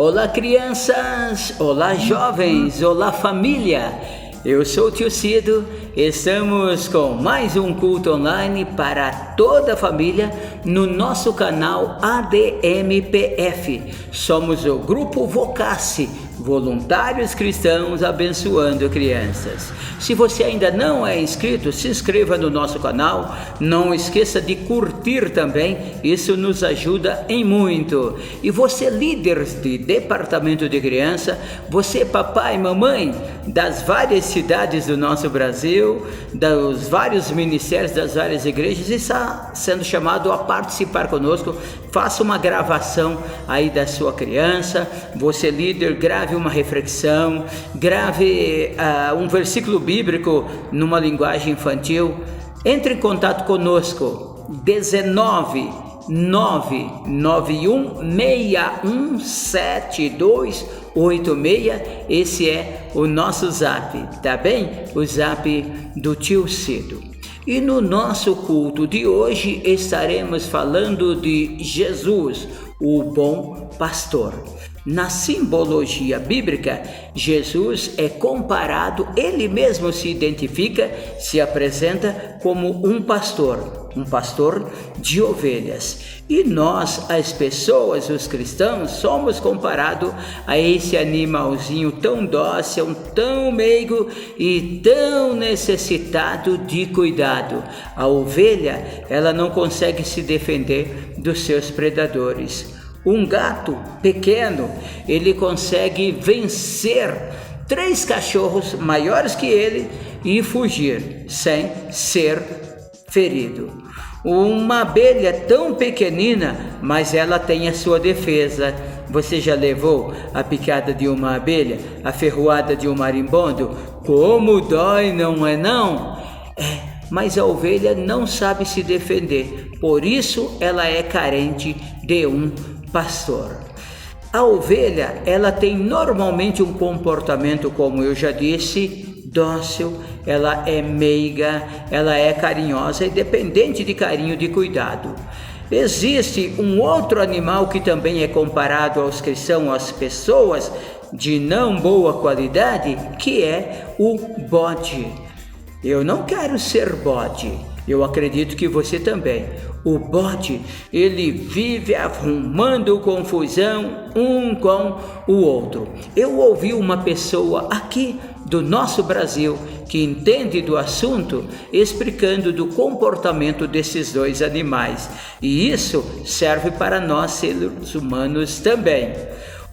Olá, crianças! Olá, jovens! Olá, família! Eu sou o Tio Cido, estamos com mais um culto online para toda a família no nosso canal ADMPF. Somos o Grupo Vocasse, Voluntários Cristãos Abençoando Crianças. Se você ainda não é inscrito, se inscreva no nosso canal, não esqueça de curtir também, isso nos ajuda em muito. E você, líder de departamento de criança, você, papai e mamãe das várias cidades do nosso Brasil, dos vários ministérios, das várias igrejas, está sendo chamado a participar conosco. Faça uma gravação aí da sua criança. Você, líder, grave uma reflexão, grave um versículo bíblico numa linguagem infantil. Entre em contato conosco, 19 991 617286. Esse é o nosso zap, tá bem? O zap do Tio Cido. E no nosso culto de hoje estaremos falando de Jesus, o bom pastor. Na simbologia bíblica, Jesus é comparado, ele mesmo se identifica, se apresenta como um pastor de ovelhas. E nós, as pessoas, os cristãos, somos comparados a esse animalzinho tão dócil, tão meigo e tão necessitado de cuidado. A ovelha, ela não consegue se defender dos seus predadores. Um gato pequeno, ele consegue vencer 3 cachorros maiores que ele e fugir sem ser ferido. Uma abelha tão pequenina, mas ela tem a sua defesa. Você já levou a picada de uma abelha, a ferroada de um marimbondo? Como dói, não é não? Mas a ovelha não sabe se defender, por isso ela é carente de um pastor. A ovelha, ela tem normalmente um comportamento, como eu já disse, dócil, ela é meiga, ela é carinhosa e dependente de carinho, de cuidado. Existe um outro animal que também é comparado aos que são as pessoas de não boa qualidade, que é o bode. Eu não quero ser bode, eu acredito que você também. O bode, ele vive arrumando confusão um com o outro. Eu ouvi uma pessoa aqui do nosso Brasil que entende do assunto, explicando do comportamento desses dois animais. E isso serve para nós, seres humanos, também.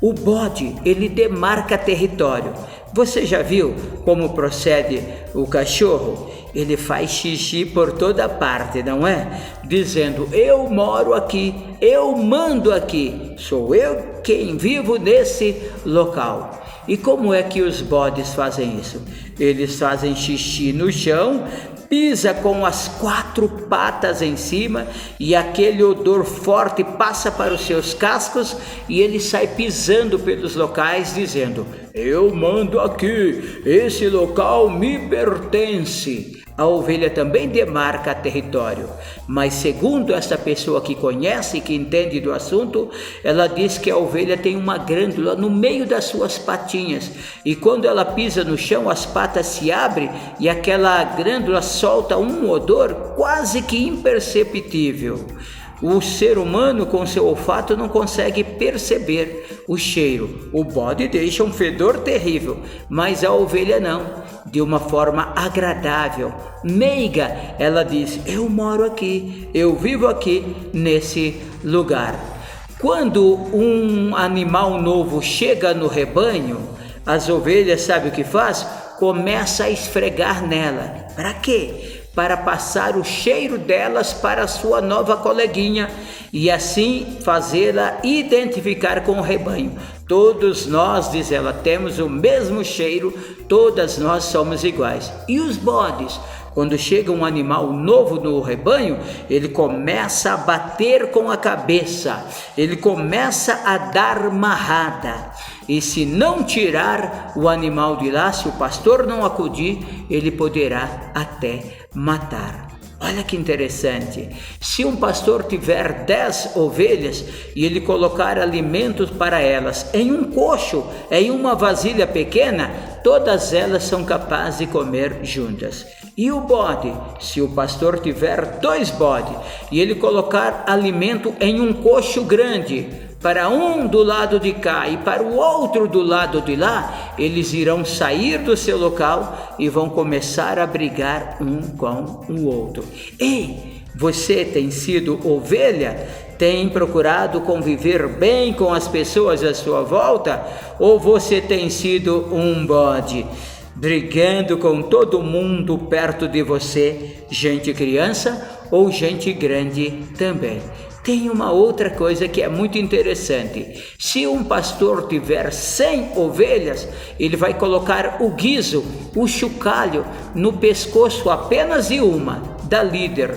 O bode, ele demarca território. Você já viu como procede o cachorro? Ele faz xixi por toda parte, não é? Dizendo, eu moro aqui, eu mando aqui, sou eu quem vivo nesse local. E como é que os bodes fazem isso? Eles fazem xixi no chão, pisa com as 4 patas em cima e aquele odor forte passa para os seus cascos e ele sai pisando pelos locais dizendo, eu mando aqui, esse local me pertence. A ovelha também demarca território, mas segundo essa pessoa que conhece, que entende do assunto, ela diz que a ovelha tem uma glândula no meio das suas patinhas e quando ela pisa no chão, as patas se abrem e aquela glândula solta um odor quase que imperceptível. O ser humano com seu olfato não consegue perceber o cheiro. O bode deixa um fedor terrível, mas a ovelha não. De uma forma agradável, meiga, ela diz, eu moro aqui, eu vivo aqui nesse lugar. Quando um animal novo chega no rebanho, as ovelhas, sabe o que faz? Começa a esfregar nela. Para quê? Para passar o cheiro delas para a sua nova coleguinha e assim fazê-la identificar com o rebanho. Todos nós, diz ela, temos o mesmo cheiro, todas nós somos iguais. E os bodes? Quando chega um animal novo no rebanho, ele começa a bater com a cabeça, ele começa a dar marrada. E se não tirar o animal de lá, se o pastor não acudir, ele poderá até matar. Olha que interessante. Se um pastor tiver 10 ovelhas e ele colocar alimentos para elas em um coxo, em uma vasilha pequena, todas elas são capazes de comer juntas. E o bode, se o pastor tiver 2 bodes e ele colocar alimento em um coxo grande, para um do lado de cá e para o outro do lado de lá, eles irão sair do seu local e vão começar a brigar um com o outro. Ei, você tem sido ovelha? Tem procurado conviver bem com as pessoas à sua volta? Ou você tem sido um bode, brigando com todo mundo perto de você, gente criança ou gente grande também? Tem uma outra coisa que é muito interessante. Se um pastor tiver 100 ovelhas, ele vai colocar o guiso, o chocalho, no pescoço apenas de uma, da líder.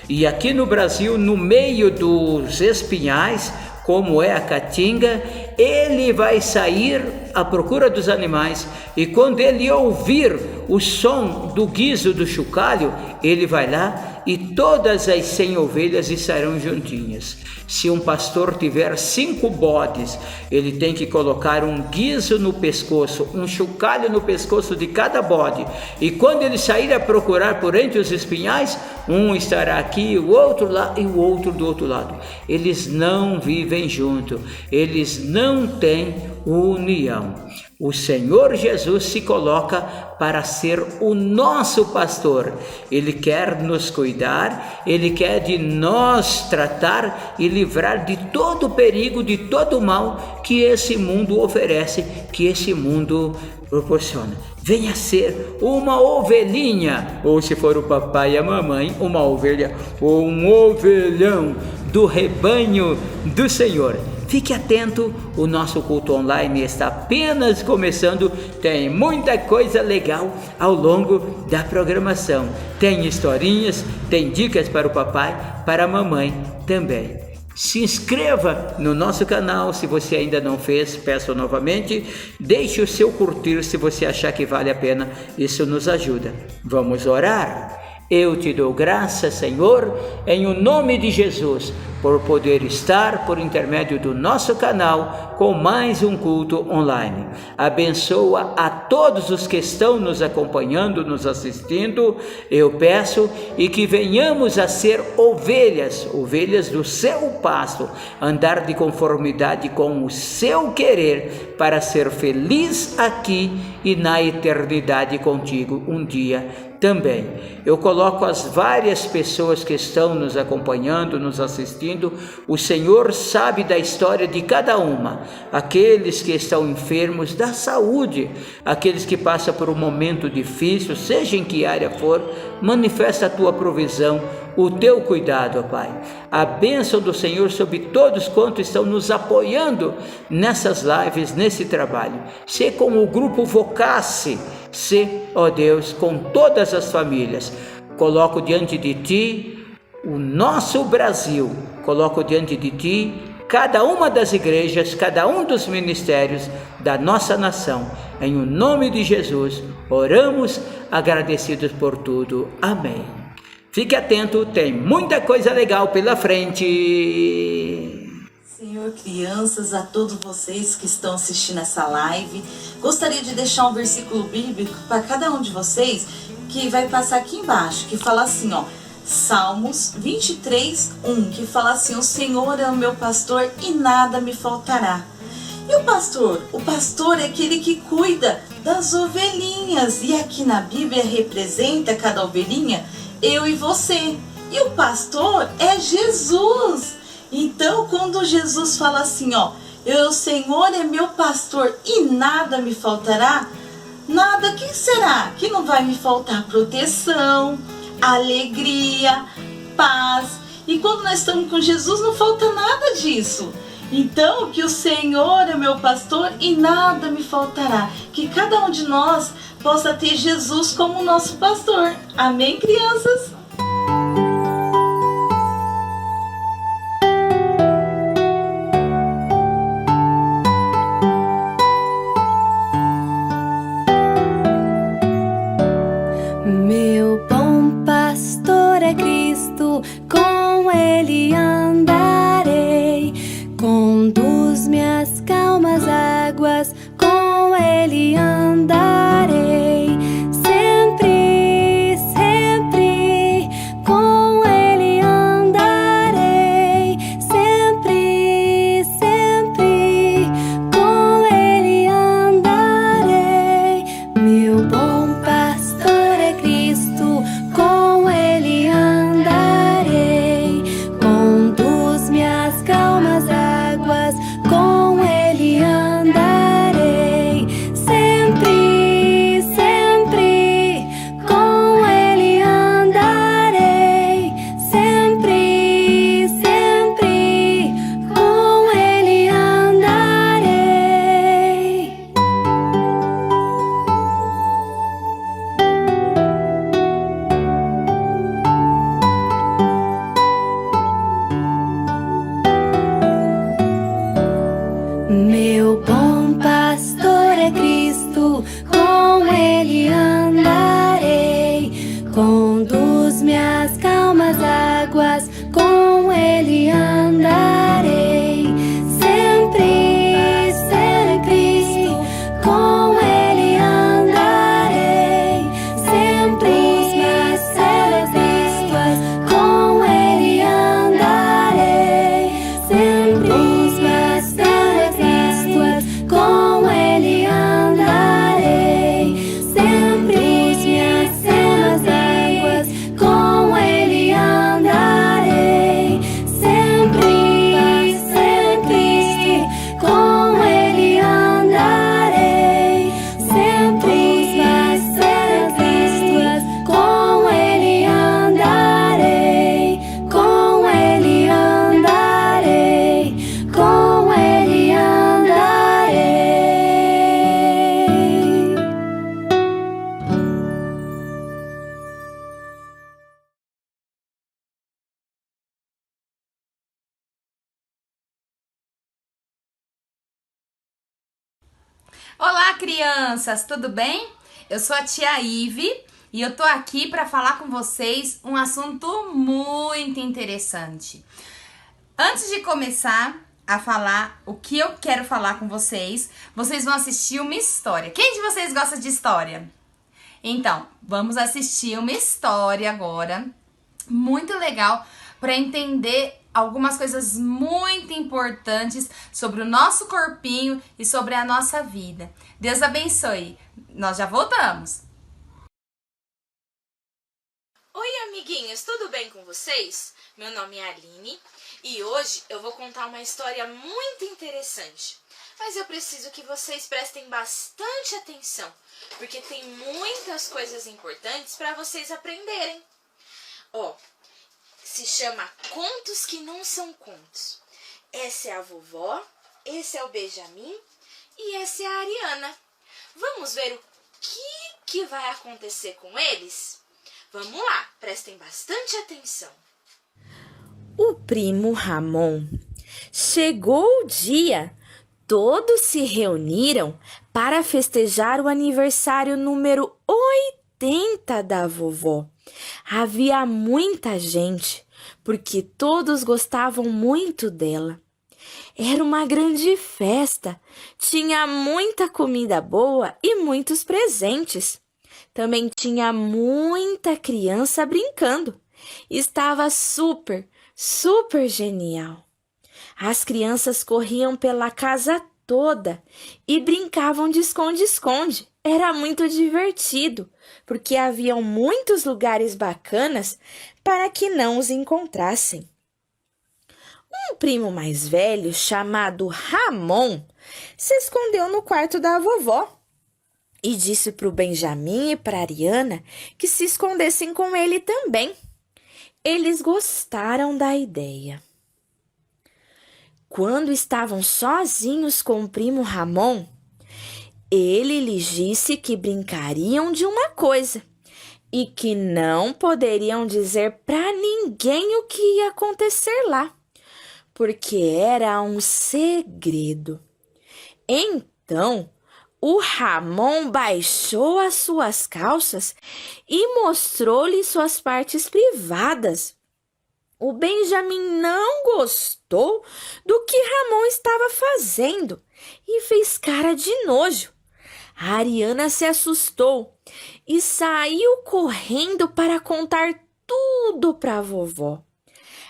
E aqui no Brasil, no meio dos espinhais, como é a caatinga, ele vai sair à procura dos animais, e quando ele ouvir o som do guiso do chocalho, ele vai lá e todas as 100 ovelhas estarão juntinhas. Se um pastor tiver 5 bodes, ele tem que colocar um guiso no pescoço, um chocalho no pescoço de cada bode, e quando ele sair a procurar por entre os espinhais, um estará aqui, o outro lá e o outro do outro lado. Eles não vivem juntos, eles não têm união. O Senhor Jesus se coloca para ser o nosso pastor. Ele quer nos cuidar, Ele quer de nós tratar e livrar de todo perigo, de todo mal que esse mundo oferece, que esse mundo proporciona. Venha ser uma ovelhinha, ou se for o papai e a mamãe, uma ovelha ou um ovelhão do rebanho do Senhor. Fique atento, o nosso culto online está apenas começando, tem muita coisa legal ao longo da programação. Tem historinhas, tem dicas para o papai, para a mamãe também. Se inscreva no nosso canal se você ainda não fez, peço novamente. Deixe o seu curtir se você achar que vale a pena, isso nos ajuda. Vamos orar? Eu te dou graças, Senhor, em o nome de Jesus, por poder estar por intermédio do nosso canal com mais um culto online. Abençoa a todos os que estão nos acompanhando, nos assistindo, eu peço, e que venhamos a ser ovelhas, ovelhas do seu pasto, andar de conformidade com o seu querer, para ser feliz aqui e na eternidade contigo um dia também. Eu coloco as várias pessoas que estão nos acompanhando, nos assistindo. O Senhor sabe da história de cada uma. Aqueles que estão enfermos, da saúde, aqueles que passam por um momento difícil, seja em que área for, manifesta a tua provisão, o teu cuidado, ó Pai. A bênção do Senhor sobre todos quantos estão nos apoiando nessas lives, nesse trabalho. Se com o grupo Vocasse, se, ó Deus, com todas as famílias. Coloco diante de Ti o nosso Brasil, coloco diante de Ti cada uma das igrejas, cada um dos ministérios da nossa nação. Em o nome de Jesus, oramos agradecidos por tudo. Amém. Fique atento, tem muita coisa legal pela frente. Senhor, crianças, a todos vocês que estão assistindo essa live, gostaria de deixar um versículo bíblico para cada um de vocês, que vai passar aqui embaixo, que fala assim, ó, Salmos 23:1, que fala assim: o Senhor é o meu pastor e nada me faltará. E o pastor é aquele que cuida das ovelhinhas, e aqui na Bíblia representa cada ovelhinha, eu e você. E o pastor é Jesus. Então, quando Jesus fala assim, ó, o Senhor é meu pastor e nada me faltará, nada, o que será? Que não vai me faltar proteção, alegria, paz. E quando nós estamos com Jesus, não falta nada disso. Então, que o Senhor é meu pastor e nada me faltará. Que cada um de nós possa ter Jesus como nosso pastor. Amém, crianças? Meu bom pastor é Cristo. Olá, crianças, tudo bem? Eu sou a tia Ive e eu tô aqui para falar com vocês um assunto muito interessante. Antes de começar a falar o que eu quero falar com vocês, vocês vão assistir uma história. Quem de vocês gosta de história? Então, vamos assistir uma história agora, muito legal, para entender algumas coisas muito importantes sobre o nosso corpinho e sobre a nossa vida. Deus abençoe. Nós já voltamos. Oi, amiguinhos, tudo bem com vocês? Meu nome é Aline e hoje eu vou contar uma história muito interessante. Mas eu preciso que vocês prestem bastante atenção, porque tem muitas coisas importantes para vocês aprenderem. Se chama Contos que Não São Contos. Essa é a vovó, esse é o Benjamin e essa é a Ariana. Vamos ver o que vai acontecer com eles? Vamos lá, prestem bastante atenção. O primo Ramon. Chegou o dia. Todos se reuniram para festejar o aniversário número 80 da vovó. Havia muita gente, porque todos gostavam muito dela. Era uma grande festa, tinha muita comida boa e muitos presentes. Também tinha muita criança brincando. Estava super genial. As crianças corriam pela casa toda e brincavam de esconde-esconde. Era muito divertido, porque haviam muitos lugares bacanas para que não os encontrassem. Um primo mais velho, chamado Ramon, se escondeu no quarto da vovó e disse para o Benjamin e para a Ariana que se escondessem com ele também. Eles gostaram da ideia. Quando estavam sozinhos com o primo Ramon, ele lhes disse que brincariam de uma coisa e que não poderiam dizer para ninguém o que ia acontecer lá, porque era um segredo. Então, o Ramon baixou as suas calças e mostrou-lhe suas partes privadas. O Benjamin não gostou do que Ramon estava fazendo e fez cara de nojo. A Ariana se assustou e saiu correndo para contar tudo para a vovó.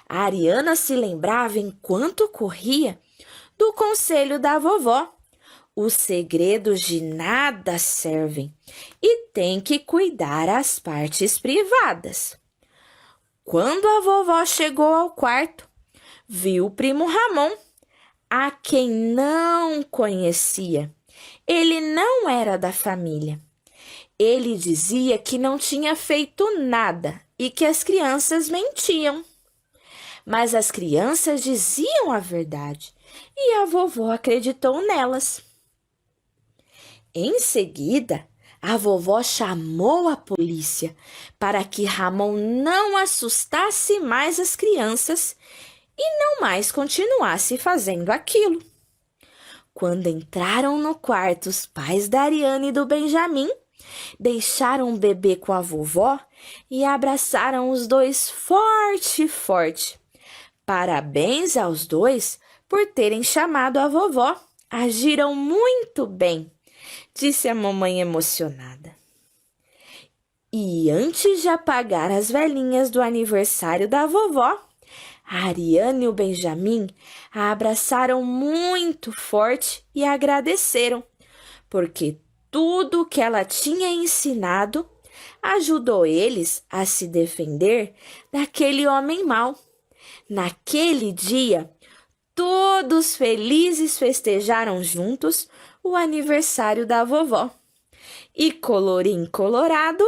A Ariana se lembrava, enquanto corria, do conselho da vovó. Os segredos de nada servem e tem que cuidar as partes privadas. Quando a vovó chegou ao quarto, viu o primo Ramon, a quem não conhecia. Ele não era da família. Ele dizia que não tinha feito nada e que as crianças mentiam. Mas as crianças diziam a verdade e a vovó acreditou nelas. Em seguida, a vovó chamou a polícia para que Ramon não assustasse mais as crianças e não mais continuasse fazendo aquilo. Quando entraram no quarto os pais da Ariana e do Benjamin, deixaram o bebê com a vovó e abraçaram os dois forte. Parabéns aos dois por terem chamado a vovó. Agiram muito bem, disse a mamãe emocionada. E antes de apagar as velhinhas do aniversário da vovó, a Ariana e o Benjamin a abraçaram muito forte e agradeceram, porque tudo que ela tinha ensinado ajudou eles a se defender daquele homem mau. Naquele dia, todos felizes festejaram juntos o aniversário da vovó. E colorim colorado,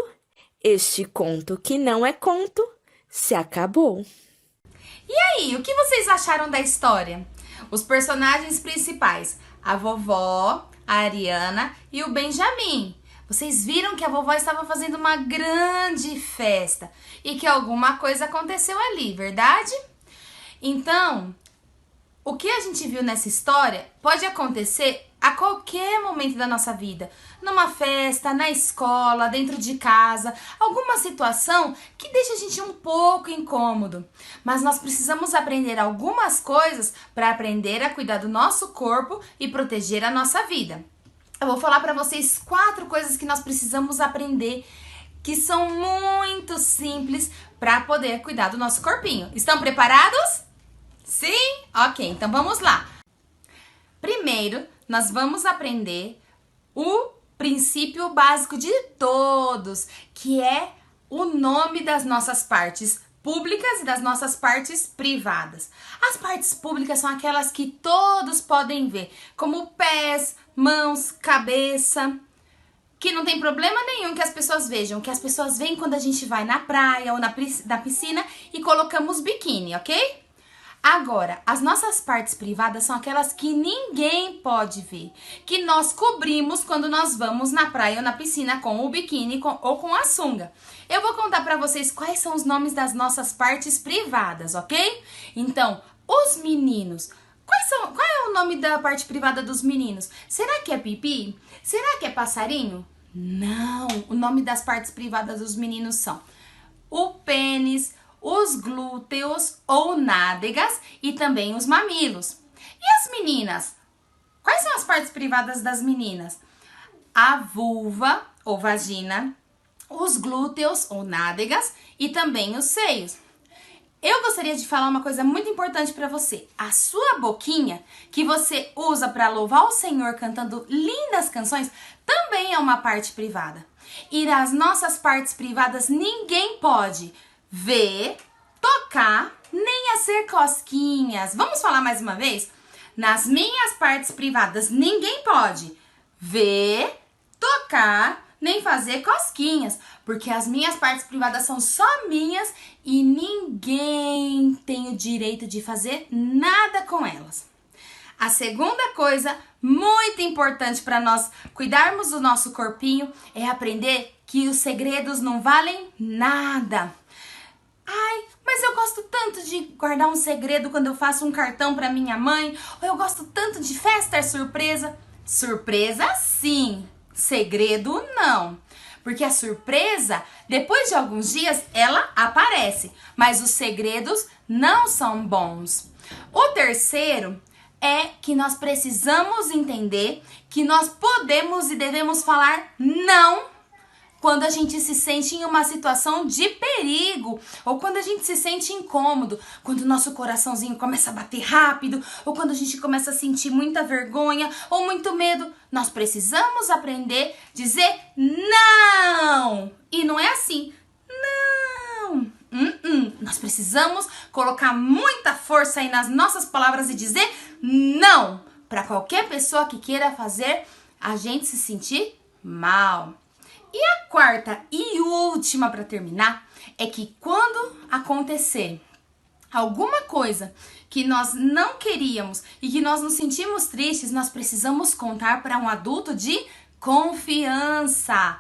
este conto que não é conto se acabou. E aí, o que vocês acharam da história? Os personagens principais, a vovó, a Ariana e o Benjamin. Vocês viram que a vovó estava fazendo uma grande festa e que alguma coisa aconteceu ali, verdade? Então, o que a gente viu nessa história pode acontecer a qualquer momento da nossa vida. Numa festa, na escola, dentro de casa, alguma situação que deixa a gente um pouco incômodo. Mas nós precisamos aprender algumas coisas para aprender a cuidar do nosso corpo e proteger a nossa vida. Eu vou falar para vocês 4 coisas que nós precisamos aprender, que são muito simples para poder cuidar do nosso corpinho. Estão preparados? Sim? Ok, então vamos lá. Primeiro, nós vamos aprender o princípio básico de todos, que é o nome das nossas partes públicas e das nossas partes privadas. As partes públicas são aquelas que todos podem ver, como pés, mãos, cabeça, que não tem problema nenhum que as pessoas vejam, que as pessoas veem quando a gente vai na praia ou na piscina e colocamos biquíni, ok? Agora, as nossas partes privadas são aquelas que ninguém pode ver, que nós cobrimos quando nós vamos na praia ou na piscina com o biquíni ou com a sunga. Eu vou contar para vocês quais são os nomes das nossas partes privadas, ok? Então, os meninos. Qual é o nome da parte privada dos meninos? Será que é pipi? Será que é passarinho? Não, o nome das partes privadas dos meninos são o pênis, os glúteos ou nádegas e também os mamilos. E as meninas? Quais são as partes privadas das meninas? A vulva ou vagina, os glúteos ou nádegas e também os seios. Eu gostaria de falar uma coisa muito importante para você. A sua boquinha, que você usa para louvar o Senhor cantando lindas canções, também é uma parte privada. E as nossas partes privadas ninguém pode ver, tocar, nem fazer cosquinhas. Vamos falar mais uma vez? Nas minhas partes privadas, ninguém pode ver, tocar, nem fazer cosquinhas, porque as minhas partes privadas são só minhas e ninguém tem o direito de fazer nada com elas. A segunda coisa muito importante para nós cuidarmos do nosso corpinho é aprender que os segredos não valem nada. Ai, mas eu gosto tanto de guardar um segredo quando eu faço um cartão para minha mãe, ou eu gosto tanto de festa surpresa. Surpresa sim, segredo não. Porque a surpresa, depois de alguns dias, ela aparece, mas os segredos não são bons. O terceiro é que nós precisamos entender que nós podemos e devemos falar não quando a gente se sente em uma situação de perigo, ou quando a gente se sente incômodo, quando o nosso coraçãozinho começa a bater rápido, ou quando a gente começa a sentir muita vergonha ou muito medo. Nós precisamos aprender a dizer não. E não é assim, não. Nós precisamos colocar muita força aí nas nossas palavras e dizer não para qualquer pessoa que queira fazer a gente se sentir mal. E a quarta e última para terminar é que quando acontecer alguma coisa que nós não queríamos e que nós nos sentimos tristes, nós precisamos contar para um adulto de confiança.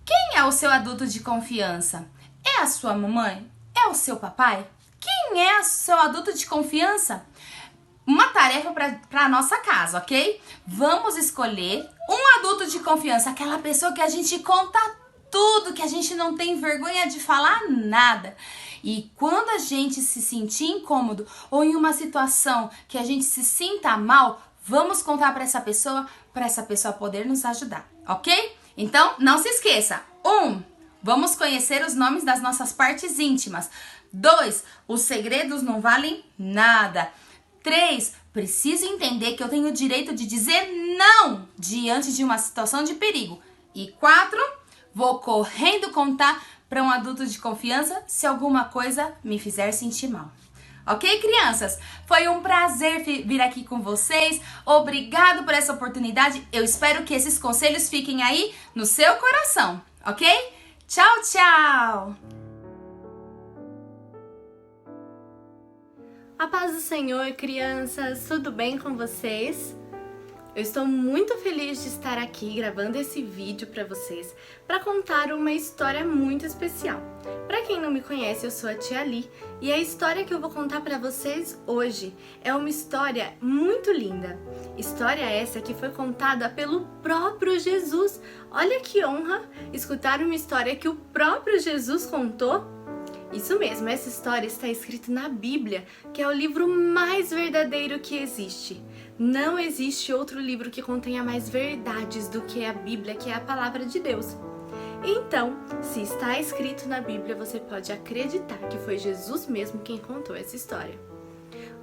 Quem é o seu adulto de confiança? É a sua mamãe? É o seu papai? Quem é o seu adulto de confiança? Uma tarefa para a nossa casa, ok? Vamos escolher um adulto de confiança, aquela pessoa que a gente conta tudo, que a gente não tem vergonha de falar nada. E quando a gente se sentir incômodo ou em uma situação que a gente se sinta mal, vamos contar para essa pessoa poder nos ajudar, ok? Então, não se esqueça. 1. Vamos conhecer os nomes das nossas partes íntimas. 2. Os segredos não valem nada. 3. Preciso entender que eu tenho o direito de dizer não diante de uma situação de perigo. E 4. Vou correndo contar para um adulto de confiança se alguma coisa me fizer sentir mal. Ok, crianças? Foi um prazer vir aqui com vocês. Obrigado por essa oportunidade. Eu espero que esses conselhos fiquem aí no seu coração, ok? Tchau, tchau! A paz do Senhor, crianças, tudo bem com vocês? Eu estou muito feliz de estar aqui gravando esse vídeo para vocês para contar uma história muito especial. Para quem não me conhece, eu sou a Tia Li e a história que eu vou contar para vocês hoje é uma história muito linda. História essa que foi contada pelo próprio Jesus. Olha que honra escutar uma história que o próprio Jesus contou. Isso mesmo, essa história está escrita na Bíblia, que é o livro mais verdadeiro que existe. Não existe outro livro que contenha mais verdades do que a Bíblia, que é a palavra de Deus. Então, se está escrito na Bíblia, você pode acreditar que foi Jesus mesmo quem contou essa história.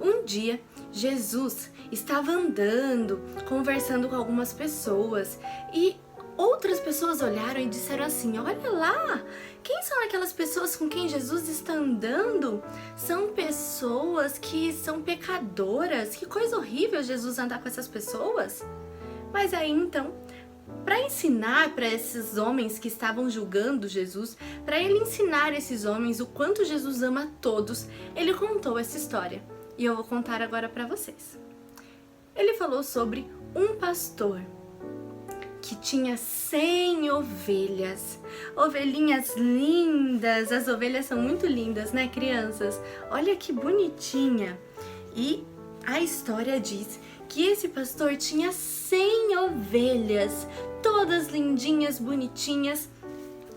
Um dia, Jesus estava andando, conversando com algumas pessoas e outras pessoas olharam e disseram assim: olha lá, quem são aquelas pessoas com quem Jesus está andando? São pessoas que são pecadoras, que coisa horrível Jesus andar com essas pessoas. Mas aí então, para ensinar para esses homens que estavam julgando Jesus, para ele ensinar esses homens o quanto Jesus ama todos, ele contou essa história. E eu vou contar agora para vocês. Ele falou sobre um pastor que tinha 100 ovelhas, ovelhinhas lindas. As ovelhas são muito lindas, né, crianças? Olha que bonitinha. E a história diz que esse pastor tinha 100 ovelhas, todas lindinhas, bonitinhas.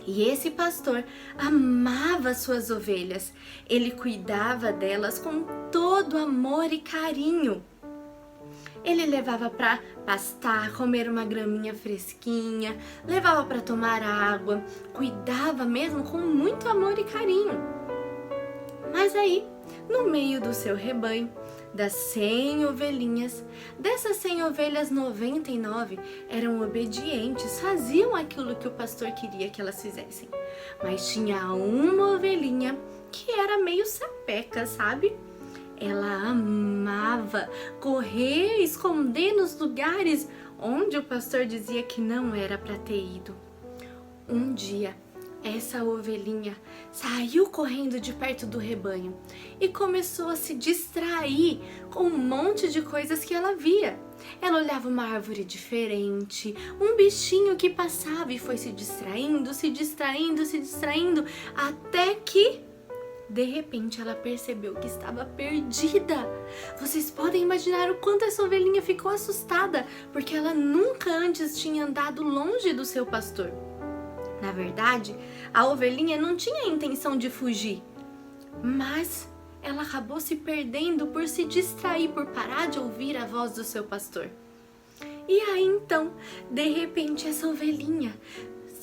E esse pastor amava suas ovelhas. Ele cuidava delas com todo amor e carinho. Ele levava para pastar, comer uma graminha fresquinha, levava para tomar água, cuidava mesmo com muito amor e carinho. Mas aí, no meio do seu rebanho, das 100 ovelhinhas, dessas 100 ovelhas, 99 eram obedientes, faziam aquilo que o pastor queria que elas fizessem. Mas tinha uma ovelhinha que era meio sapeca, sabe? Ela amava correr, esconder nos lugares onde o pastor dizia que não era para ter ido. Um dia, essa ovelhinha saiu correndo de perto do rebanho e começou a se distrair com um monte de coisas que ela via. Ela olhava uma árvore diferente, um bichinho que passava e foi se distraindo, até que de repente ela percebeu que estava perdida. Vocês podem imaginar o quanto essa ovelhinha ficou assustada, porque ela nunca antes tinha andado longe do seu pastor. Na verdade, a ovelhinha não tinha a intenção de fugir, mas ela acabou se perdendo por se distrair, por parar de ouvir a voz do seu pastor. E aí então, de repente, essa ovelhinha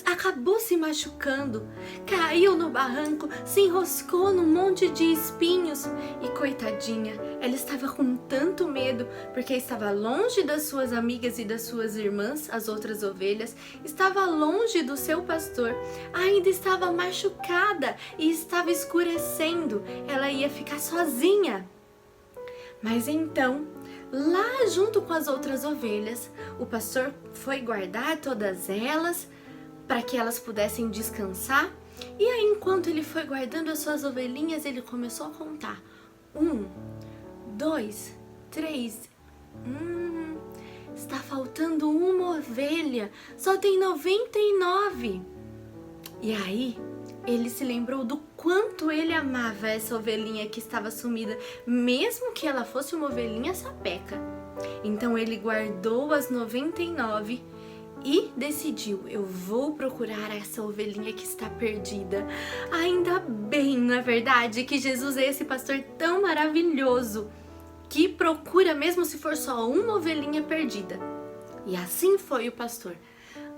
acabou se machucando, caiu no barranco, se enroscou num monte de espinhos e coitadinha, ela estava com tanto medo porque estava longe das suas amigas e das suas irmãs, as outras ovelhas, estava longe do seu pastor, ainda estava machucada e estava escurecendo, ela ia ficar sozinha. Mas então, lá junto com as outras ovelhas, o pastor foi guardar todas elas para que elas pudessem descansar. E aí, enquanto ele foi guardando as suas ovelhinhas, ele começou a contar: 1, 2, 3. Está faltando uma ovelha, só tem 99. E aí, ele se lembrou do quanto ele amava essa ovelhinha que estava sumida, mesmo que ela fosse uma ovelhinha sapeca. Então ele guardou as 99 e decidiu: eu vou procurar essa ovelhinha que está perdida. Ainda bem, não é verdade, que Jesus é esse pastor tão maravilhoso, que procura mesmo se for só uma ovelhinha perdida. E assim foi o pastor.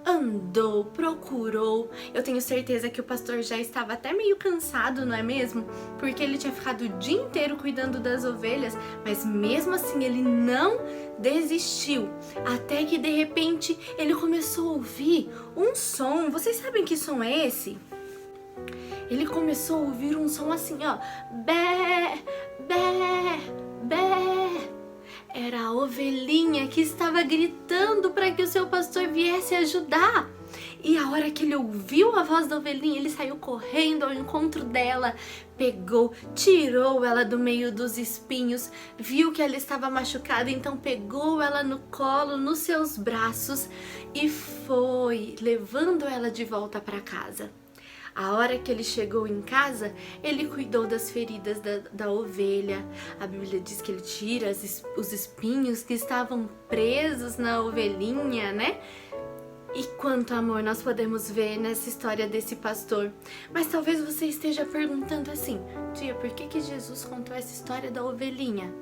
Andou, procurou. Eu tenho certeza que o pastor já estava até meio cansado, não é mesmo? Porque ele tinha ficado o dia inteiro cuidando das ovelhas, mas mesmo assim ele não desistiu. Até que de repente ele começou a ouvir um som. Vocês sabem que som é esse? Ele começou a ouvir um som assim, ó. Bé, bé, bé. Era a ovelhinha que estava gritando para que o seu pastor viesse ajudar. E a hora que ele ouviu a voz da ovelhinha, ele saiu correndo ao encontro dela, pegou, tirou ela do meio dos espinhos, viu que ela estava machucada, então pegou ela no colo, nos seus braços e foi levando ela de volta para casa. A hora que ele chegou em casa, ele cuidou das feridas da ovelha. A Bíblia diz que ele tira os espinhos que estavam presos na ovelhinha, né? E quanto amor nós podemos ver nessa história desse pastor. Mas talvez você esteja perguntando assim: tia, por que Jesus contou essa história da ovelhinha?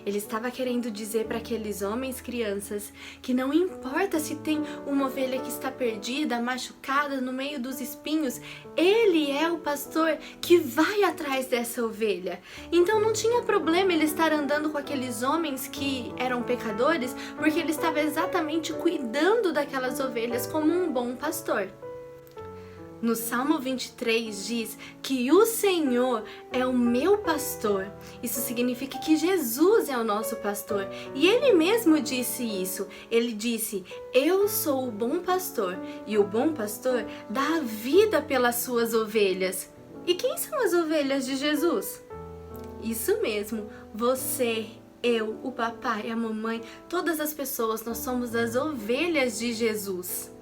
Ele estava querendo dizer para aqueles homens, crianças, que não importa se tem uma ovelha que está perdida, machucada no meio dos espinhos, ele é o pastor que vai atrás dessa ovelha. Então não tinha problema ele estar andando com aqueles homens que eram pecadores, porque ele estava exatamente cuidando daquelas ovelhas como um bom pastor. No Salmo 23 diz que o Senhor é o meu pastor. Isso significa que Jesus é o nosso pastor. E ele mesmo disse isso. Ele disse: eu sou o bom pastor e o bom pastor dá a vida pelas suas ovelhas. E quem são as ovelhas de Jesus? Isso mesmo, você, eu, o papai, a mamãe, todas as pessoas, nós somos as ovelhas de Jesus.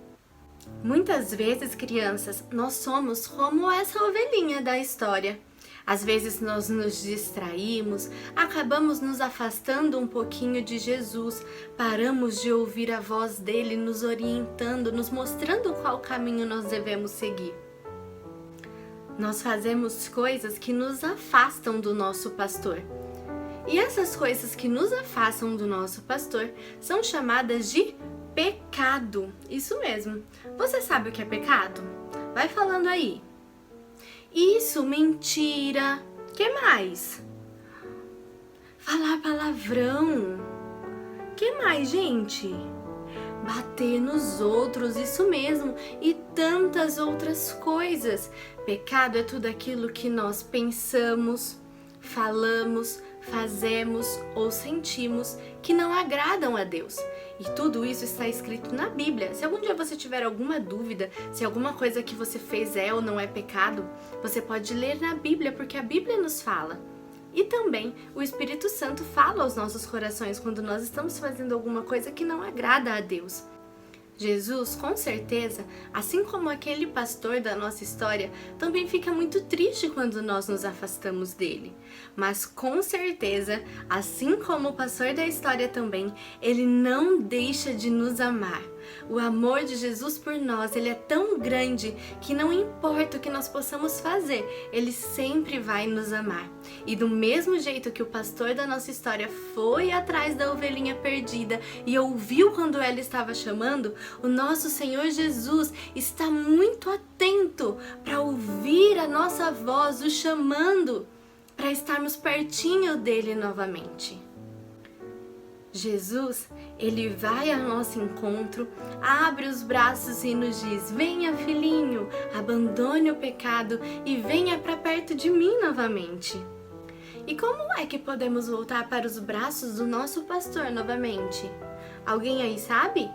Muitas vezes, crianças, nós somos como essa ovelhinha da história. Às vezes nós nos distraímos, acabamos nos afastando um pouquinho de Jesus, paramos de ouvir a voz dele nos orientando, nos mostrando qual caminho nós devemos seguir. Nós fazemos coisas que nos afastam do nosso pastor. E essas coisas que nos afastam do nosso pastor são chamadas de pecado. Isso mesmo. Você sabe o que é pecado? Vai falando aí. Isso, mentira. Que mais? Falar palavrão. Que mais, gente? Bater nos outros, isso mesmo. E tantas outras coisas. Pecado é tudo aquilo que nós pensamos, falamos, fazemos ou sentimos que não agradam a Deus. E tudo isso está escrito na Bíblia. Se algum dia você tiver alguma dúvida, se alguma coisa que você fez é ou não é pecado, você pode ler na Bíblia, porque a Bíblia nos fala. E também o Espírito Santo fala aos nossos corações quando nós estamos fazendo alguma coisa que não agrada a Deus. Jesus, com certeza, assim como aquele pastor da nossa história, também fica muito triste quando nós nos afastamos dele. Mas com certeza, assim como o pastor da história também, ele não deixa de nos amar. O amor de Jesus por nós, ele é tão grande que não importa o que nós possamos fazer, ele sempre vai nos amar. E do mesmo jeito que o pastor da nossa história foi atrás da ovelhinha perdida e ouviu quando ela estava chamando, o nosso Senhor Jesus está muito atento para ouvir a nossa voz, o chamando, para estarmos pertinho dele novamente. Jesus, ele vai ao nosso encontro, abre os braços e nos diz: venha, filhinho, abandone o pecado e venha para perto de mim novamente. E como é que podemos voltar para os braços do nosso pastor novamente? Alguém aí sabe?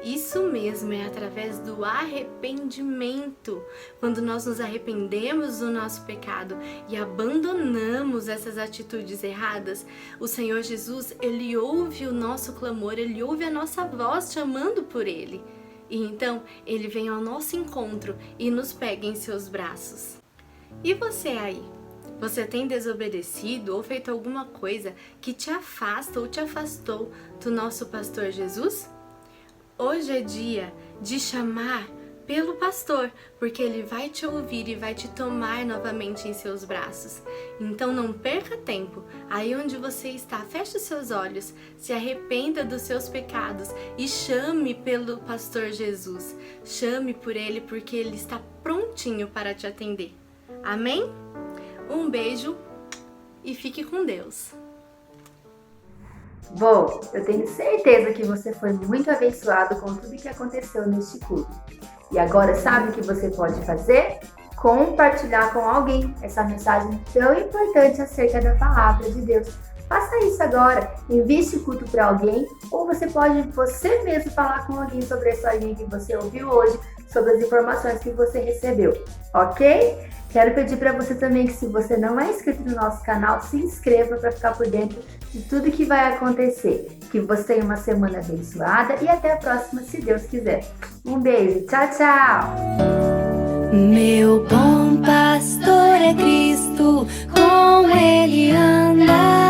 Isso mesmo, é através do arrependimento. Quando nós nos arrependemos do nosso pecado e abandonamos essas atitudes erradas, o Senhor Jesus, ele ouve o nosso clamor, ele ouve a nossa voz chamando por ele. E então, ele vem ao nosso encontro e nos pega em seus braços. E você aí? Você tem desobedecido ou feito alguma coisa que te afasta ou te afastou do nosso pastor Jesus? Hoje é dia de chamar pelo pastor, porque ele vai te ouvir e vai te tomar novamente em seus braços. Então não perca tempo. Aí onde você está, feche os seus olhos, se arrependa dos seus pecados e chame pelo pastor Jesus. Chame por ele, porque ele está prontinho para te atender. Amém? Um beijo e fique com Deus. Bom, eu tenho certeza que você foi muito abençoado com tudo que aconteceu neste culto. E agora sabe o que você pode fazer? Compartilhar com alguém essa mensagem tão importante acerca da palavra de Deus, Faça isso agora, envie esse culto para alguém, ou você pode você mesmo falar com alguém sobre a historinha que você ouviu hoje, sobre as informações que você recebeu, ok? Quero pedir para você também que, se você não é inscrito no nosso canal, se inscreva para ficar por dentro de tudo que vai acontecer. Que você tenha uma semana abençoada e até a próxima, se Deus quiser. Um beijo, tchau, tchau! Meu bom pastor é Cristo, com ele anda.